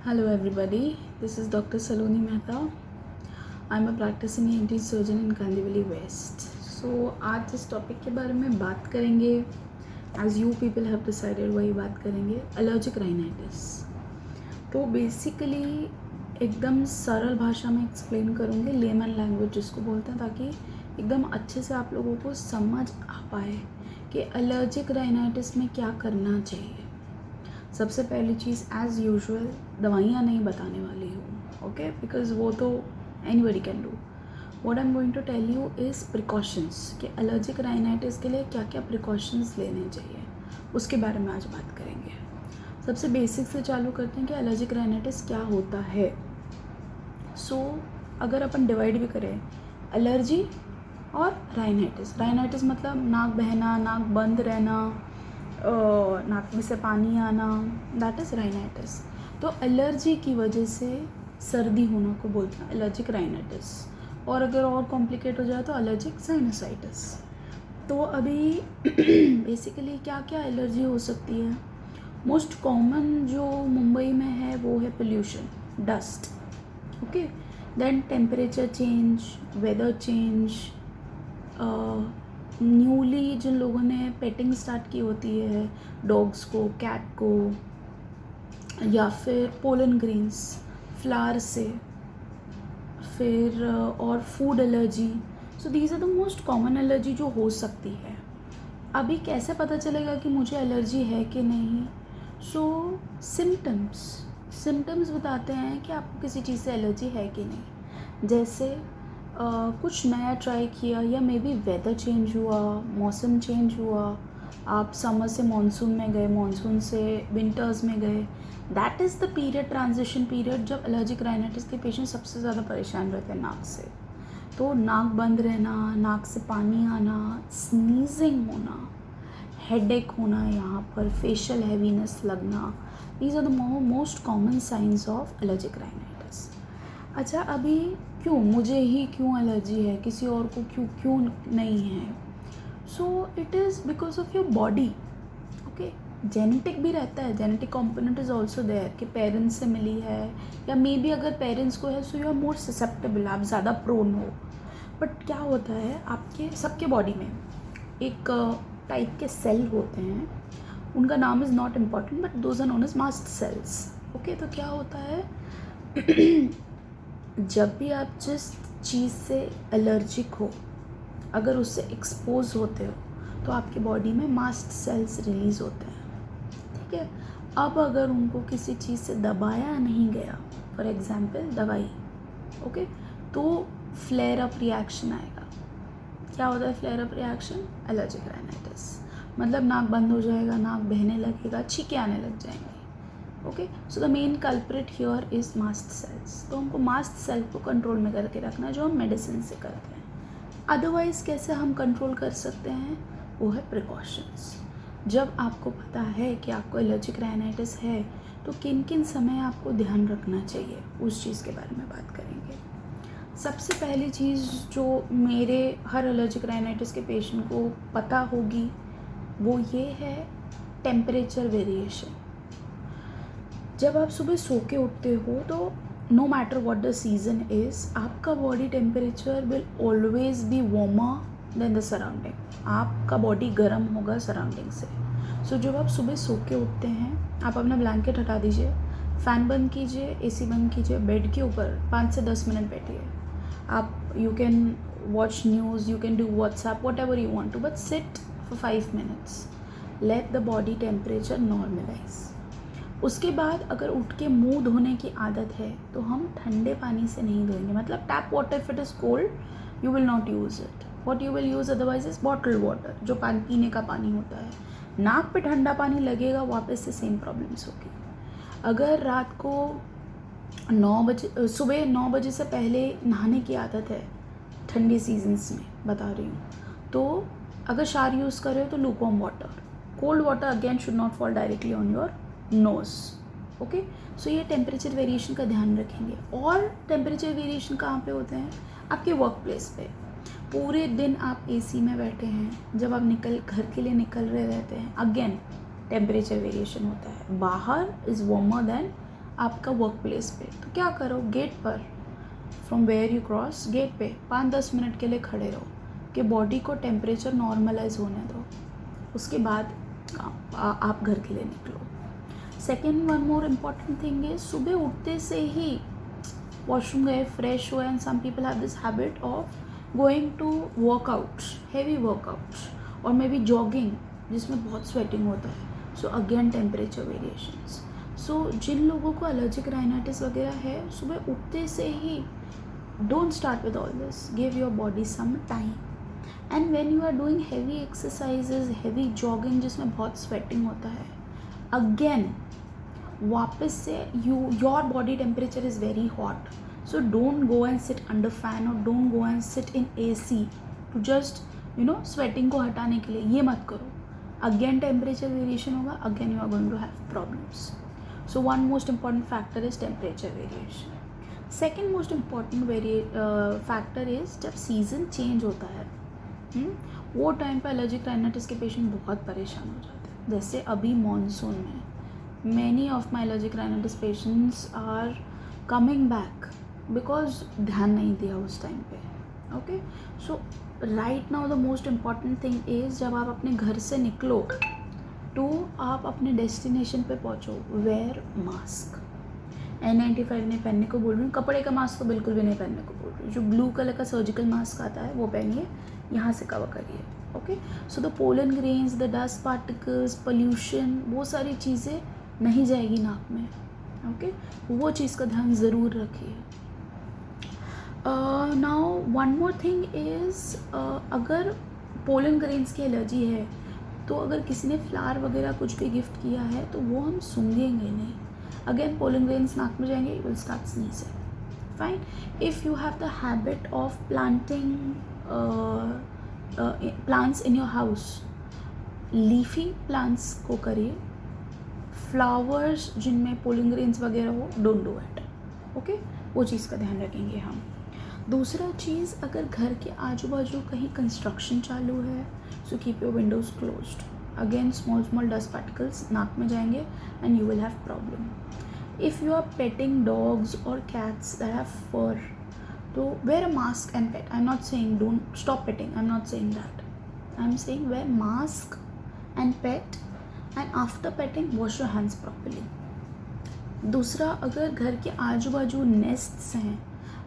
Hello everybody, this is Dr. Saloni Mehta. I'm a practicing ENT surgeon in Kandivali West. So आज जिस topic के बारे में बात करेंगे, as you people have decided वही बात करेंगे, allergic rhinitis. तो बेसिकली एकदम सरल भाषा में एक्सप्लेन करूँगी, लेमन लैंग्वेज जिसको बोलते हैं, ताकि एकदम अच्छे से आप लोगों को समझ आ पाए कि एलर्जिक राइनाइटिस में क्या करना चाहिए। सबसे पहली चीज़ एज़ यूजुअल दवाइयाँ नहीं बताने वाली हूँ, ओके, बिकॉज वो तो anybody can do. What I am going to tell you is precautions कि एलर्जिक राइनाइटिस के लिए क्या क्या प्रिकॉशंस लेने चाहिए, उसके बारे में आज बात करेंगे। सबसे बेसिक से चालू करते हैं कि एलर्जिक राइनाइटिस क्या होता है। अगर अपन डिवाइड भी करें एलर्जी और राइनाइटिस मतलब नाक बहना, नाक बंद रहना, नाक में से पानी आना, दैट इज़ राइनाइटिस। तो एलर्जी की वजह से सर्दी होना को बोलते हैं एलर्जिक राइनाइटिस, और अगर और कॉम्प्लिकेट हो जाए तो एलर्जिक साइनसाइटिस। तो अभी बेसिकली क्या क्या एलर्जी हो सकती है। मोस्ट कॉमन जो मुंबई में है वो है pollution, dust, okay, then temperature change, weather change, newly जिन लोगों ने पेटिंग स्टार्ट की होती है डॉग्स को, कैट को, या फिर पोलन ग्रेन्स, फ्लावर से, फिर और food allergy. So these are the most common allergy जो हो सकती है। अभी कैसे पता चलेगा कि मुझे एलर्जी है कि नहीं। सिम्टम्स बताते हैं कि आपको किसी चीज़ से एलर्जी है कि नहीं। जैसे कुछ नया ट्राई किया, या मे बी वेदर चेंज हुआ, मौसम चेंज हुआ, आप समर से मानसून में गए, मानसून से विंटर्स में गए, that is the period, transition period, जब एलर्जिक राइनाइटिस के पेशेंट सबसे ज़्यादा परेशान रहते हैं नाक से। तो नाक बंद रहना, नाक से पानी आना, स्नीजिंग होना, हेडेक होना, यहाँ पर फेशियल हैवीनेस लगना, these are the most common signs of allergic rhinitis. अच्छा, अभी मुझे ही क्यों एलर्जी है, किसी और को क्यों नहीं है। It is because of your body, okay. Genetic भी रहता है, genetic component is also there कि पेरेंट्स से मिली है, या मे बी अगर पेरेंट्स को है so you are more susceptible, आप ज़्यादा प्रोन हो। बट क्या होता है, आपके सबके बॉडी में एक टाइप के सेल होते हैं, उनका नाम is not important, but those are known as mast cells, okay. तो क्या होता है जब भी आप जिस चीज़ से एलर्जिक हो, अगर उससे एक्सपोज होते हो, तो आपके बॉडी में मास्ट सेल्स रिलीज़ होते हैं, ठीक है। अब अगर उनको किसी चीज़ से दबाया नहीं गया, फॉर एग्जांपल दवाई, ओके, तो फ्लेयर अप रिएक्शन आएगा। क्या होता है flare up reaction? Allergic rhinitis. मतलब नाक बंद हो जाएगा, नाक बहने लगेगा, छींके आने लग जाएंगे, okay. So the main culprit here is mast cells. तो हमको मास्ट सेल को कंट्रोल में करके रखना है, जो हम मेडिसिन से करते हैं। अदरवाइज़ कैसे हम कंट्रोल कर सकते हैं, वो है प्रिकॉशंस। जब आपको पता है कि आपको एलर्जिक राइनाइटिस है, तो किन किन समय आपको ध्यान रखना चाहिए, उस चीज़ के बारे में बात करेंगे। सबसे पहली चीज़ जो मेरे हर एलर्जिक राइनाइटिस के पेशेंट को पता होगी, वो ये है टेम्परेचर वेरिएशन। जब आप सुबह सो के उठते हो, तो no matter what the season is, आपका body temperature will always be warmer than the surrounding. आपका बॉडी गर्म होगा सराउंडिंग से। जब आप सुबह सो के उठते हैं, आप अपना ब्लैंकेट हटा दीजिए, फ़ैन बंद कीजिए, एसी बंद कीजिए, बेड के ऊपर 5 से 10 मिनट बैठिए। आप you can watch news, you can do WhatsApp, whatever you want to, but sit for 5 minutes, let the body temperature normalise. उसके बाद अगर उठ के मुंह धोने की आदत है, तो हम ठंडे पानी से नहीं धोएंगे। मतलब tap water if it is cold you will not use it, what you will use otherwise is bottle water, जो पीने का पानी होता है। नाक पे ठंडा पानी लगेगा, वापस से सेम प्रॉब्लम्स होगी। अगर रात को 9 बजे, सुबह 9 बजे से पहले नहाने की आदत है, ठंडी सीजन्स में बता रही हूँ, तो अगर शावर यूज़ कर रहे हो तो lukewarm water, cold water again should not fall directly on your nose, okay. So ये टेम्परेचर वेरिएशन का ध्यान रखेंगे। और टेम्परेचर वेरिएशन कहाँ पे होते हैं? आपके वर्क प्लेस पे। पूरे दिन आप एसी में बैठे हैं, जब आप घर के लिए निकल रहे रहते हैं, अगेन टेम्परेचर वेरिएशन होता है। बाहर इज़ वार्मर देन आपका वर्क प्लेस पे, तो क्या करो, गेट पर from where you cross, gate पे 5-10 मिनट के लिए खड़े रहो कि बॉडी को टेम्परेचर नॉर्मलाइज होने दो, उसके बाद आप घर के लिए निकलो। Second one more important thing है, सुबह उठते से ही वॉशरूम गए, फ्रेश हुए, and some people have this habit of going to workouts, heavy workouts और मे बी जॉगिंग जिसमें बहुत स्वेटिंग होता है, सो अगेन टेम्परेचर वेरिएशंस। सो जिन लोगों को एलर्जिक राइनाइटिस वगैरह है, सुबह उठते से ही don't start with all this, give your body some time, and when you are doing heavy exercises, heavy jogging जिसमें बहुत स्वेटिंग होता है, अगेन वापस से your body temperature is very hot, so don't go and sit under fan और don't go and sit in AC to just sweating को हटाने के लिए, ये मत करो। अगेन टेम्परेचर वेरिएशन होगा, again you are going to have problems. So one most important factor is temperature variation. Second most important factor is जब season change होता है, वो टाइम पर एलर्जिक राइनाइटिस के पेशेंट बहुत परेशान हो जाते हैं। जैसे अभी मानसून में many of my allergic rhinitis patients are coming back because ध्यान नहीं दिया उस टाइम पे। Okay, so right now the most important thing is जब आप अपने घर से निकलो तो आप अपने डेस्टिनेशन पे पहुँचो, वेयर मास्क। N95 नहीं पहनने को बोल रही हूँ, कपड़े का मास्क तो बिल्कुल भी नहीं पहनने को बोल रही हूँ, जो ब्लू कलर का सर्जिकल मास्क आता है वो पहनिए, यहाँ से कवर करिए। Okay, so the pollen grains, the dust particles, pollution, वो सारी चीज़ें नहीं जाएगी नाक में। ओके, वो चीज़ का ध्यान ज़रूर रखिए। Now one more thing is, अगर पोलन ग्रेन्स की एलर्जी है तो अगर किसी ने फ्लावर वगैरह कुछ भी गिफ्ट किया है तो वो हम सूंघेंगे नहीं। अगेन पोलन ग्रेन्स नाक में जाएंगे, you will start sneezing. Fine, if you have the habit of planting plants in your house, leafy plants को करिए, फ्लावर्स जिनमें पोलन ग्रेन्स वगैरह हो, डोंट डू इट। ओके, वो चीज़ का ध्यान रखेंगे हम। दूसरा चीज़, अगर घर के आजू बाजू कहीं कंस्ट्रक्शन चालू है, so keep your windows closed. Again small dust particles नाक में जाएंगे and you will have problem. If you are petting dogs और कैट्स दैट हैव फर, तो wear a mask and pet. I am not saying don't stop petting, I am not saying that, I am saying wear mask and pet, and after petting wash your hands properly. दूसरा, अगर घर के आजू बाजू nests हैं,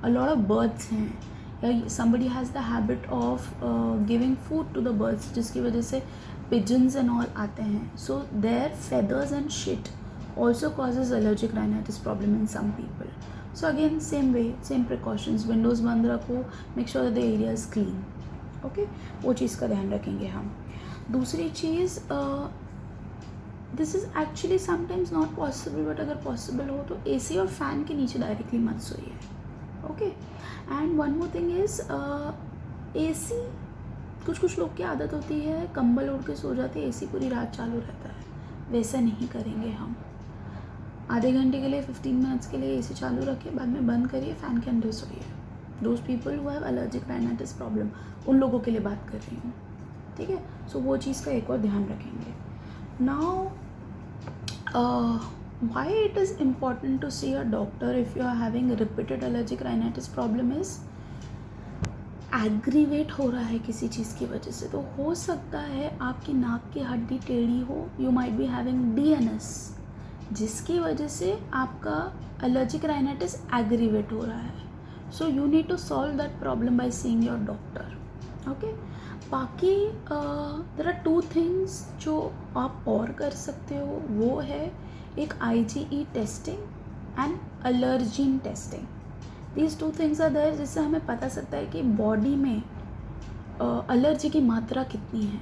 a lot of birds हैं, या somebody has the habit of giving food to the birds, जिसकी वजह से pigeons and all आते हैं, so their feathers and shit also causes allergic rhinitis problem in some people. So again same way, same precautions, windows बंद रखो, make sure that the area is clean. Okay, वो चीज़ का ध्यान रखेंगे हम। दूसरी चीज़, this is actually sometimes not possible, but अगर पॉसिबल हो तो AC और फैन के नीचे डायरेक्टली मत सोइए। Okay, and one more thing is, AC, कुछ लोग की आदत होती है कंबल ओढ़ के सो जाते हैं, AC पूरी रात चालू रहता है, वैसा नहीं करेंगे हम। आधे घंटे के लिए 15 मिनट्स के लिए AC चालू रखिए, बाद में बंद करिए, फ़ैन के अंदर सोइए। Those people who have allergic rhinitis problem, उन लोगों के लिए बात कर रही हूँ, ठीक है। सो वो चीज़ का एक और ध्यान रखेंगे। Now why it is important to see a doctor if you are having repeated allergic rhinitis problem is, aggravate हो रहा है किसी चीज़ की वजह से, तो हो सकता है आपकी नाक की हड्डी टेढ़ी हो, you might be having DNS, जिसकी वजह से आपका एलर्जिक राइनाइटिस एग्रीवेट हो रहा है। So you need to solve that problem by seeing your doctor. Okay, बाकी देयर आर 2 थिंग्स जो आप और कर सकते हो, वो है एक IgE testing and allergen testing. These 2 things are there, जिससे हमें पता सकता है कि बॉडी में एलर्जी की मात्रा कितनी है।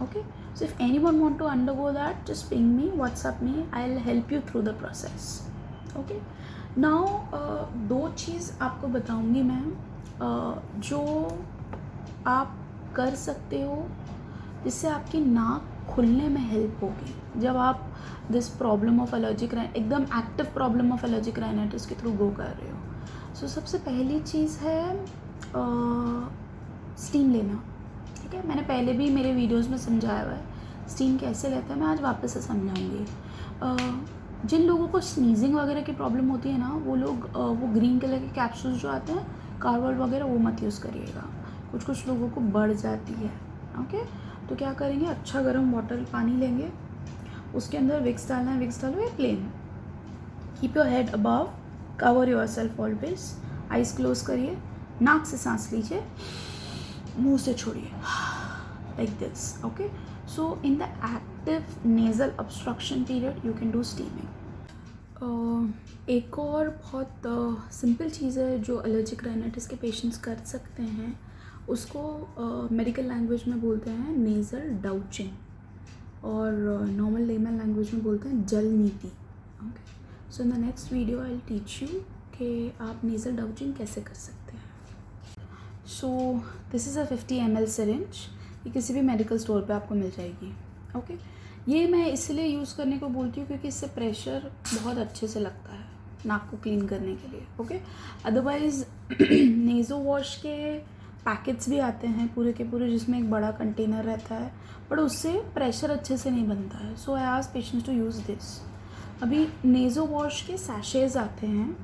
Okay, so if anyone want to undergo that, just ping me, WhatsApp me, I will help you through the process. Okay, now 2 चीज़ आपको बताऊंगी मैं, जो आप कर सकते हो जिससे आपकी नाक खुलने में हेल्प होगी जब आप दिस प्रॉब्लम ऑफ एलर्जिक एकदम active problem of allergic rhinitis के थ्रू गो कर रहे हो। सो सबसे पहली चीज़ है स्टीम लेना, ठीक है। मैंने पहले भी मेरे वीडियोस में समझाया हुआ है स्टीम कैसे लेते हैं, मैं आज वापस से समझाऊंगी। जिन लोगों को स्नीजिंग वगैरह की प्रॉब्लम होती है ना, वो लोग वो ग्रीन कलर के कैप्सूल्स जो आते हैं कार्बोल वगैरह, वो मत यूज़ करिएगा। कुछ लोगों को बढ़ जाती है। ओके, तो क्या करेंगे, अच्छा गर्म बॉटल पानी लेंगे, उसके अंदर विक्स डालना है, विक्स डालो या plain. Keep your head above, cover your self always, eyes close करिए, नाक से सांस लीजिए, मुंह से छोड़िए, like this. Okay, so in the active nasal obstruction period you can do steaming. एक और बहुत सिंपल चीज़ है जो एलर्जिक राइनाइटिस के पेशेंट्स कर सकते हैं, उसको मेडिकल लैंग्वेज में बोलते हैं नेज़ल डाउचिंग, और नॉर्मल लेमन लैंग्वेज में बोलते हैं जल नीति। Okay, so in the next video I will teach you कि आप नेज़ल डाउचिंग कैसे कर सकते हैं। So this is a 50 ml syringe, ये किसी भी मेडिकल स्टोर पे आपको मिल जाएगी। ओके, ये मैं इसलिए यूज़ करने को बोलती हूँ क्योंकि इससे प्रेशर बहुत अच्छे से लगता है नाक को क्लीन करने के लिए। ओके, अदरवाइज़ नेज़ो वॉश के पैकेट्स भी आते हैं पूरे के पूरे, जिसमें एक बड़ा कंटेनर रहता है, बट उससे प्रेशर अच्छे से नहीं बनता है। So I ask patients to use this. अभी नेज़ो वॉश के सैशेज़ आते हैं,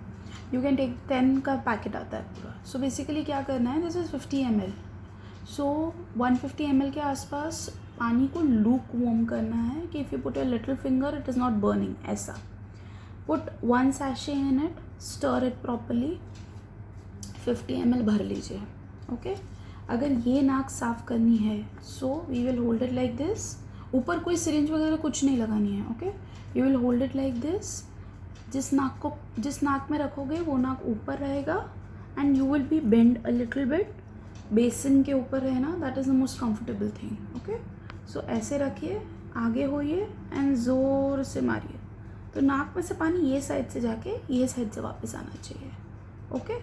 यू कैन टेक 10 का पैकेट आता है पूरा। सो बेसिकली क्या करना है, this is 50 ml, so 150 ml के आसपास पानी को लूक वार्म करना है कि if you put your little finger it is not burning, ऐसा। Put 1 sachet in it, stir it properly, 50 ml भर लीजिए। ओके, अगर ये नाक साफ़ करनी है so we will hold it like this, ऊपर कोई सिरिंज वगैरह कुछ नहीं लगानी है। Okay, you will hold it like this, जिस नाक में रखोगे वो नाक ऊपर रहेगा, and you will be bend a little bit, basin के ऊपर रहना, that is the most comfortable thing. Okay, so ऐसे रखिए, आगे होइए एंड ज़ोर से मारिए, तो नाक में से पानी ये साइड से जाके ये साइड से वापस आना चाहिए। ओके,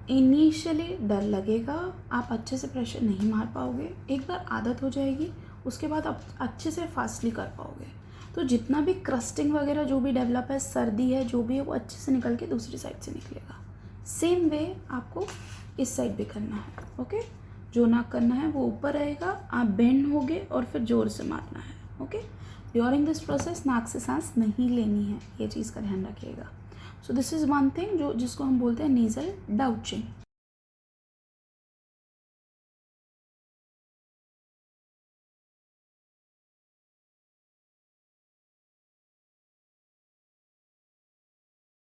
इनिशियली डर लगेगा, आप अच्छे से प्रेशर नहीं मार पाओगे, एक बार आदत हो जाएगी उसके बाद आप अच्छे से फास्टली कर पाओगे। तो जितना भी क्रस्टिंग वगैरह जो भी डेवलप है, सर्दी है, जो भी है, वो अच्छे से निकल के दूसरी साइड से निकलेगा। सेम वे आपको इस साइड भी करना है। ओके, जो नाक करना है वो ऊपर रहेगा, आप बेंड होगे और फिर ज़ोर से मारना है। ओके, ड्यूरिंग दिस प्रोसेस नाक से सांस नहीं लेनी है, ये चीज़ का ध्यान रखिएगा। So this is one thing जिसको हम बोलते हैं नेज़ल डाउचिंग।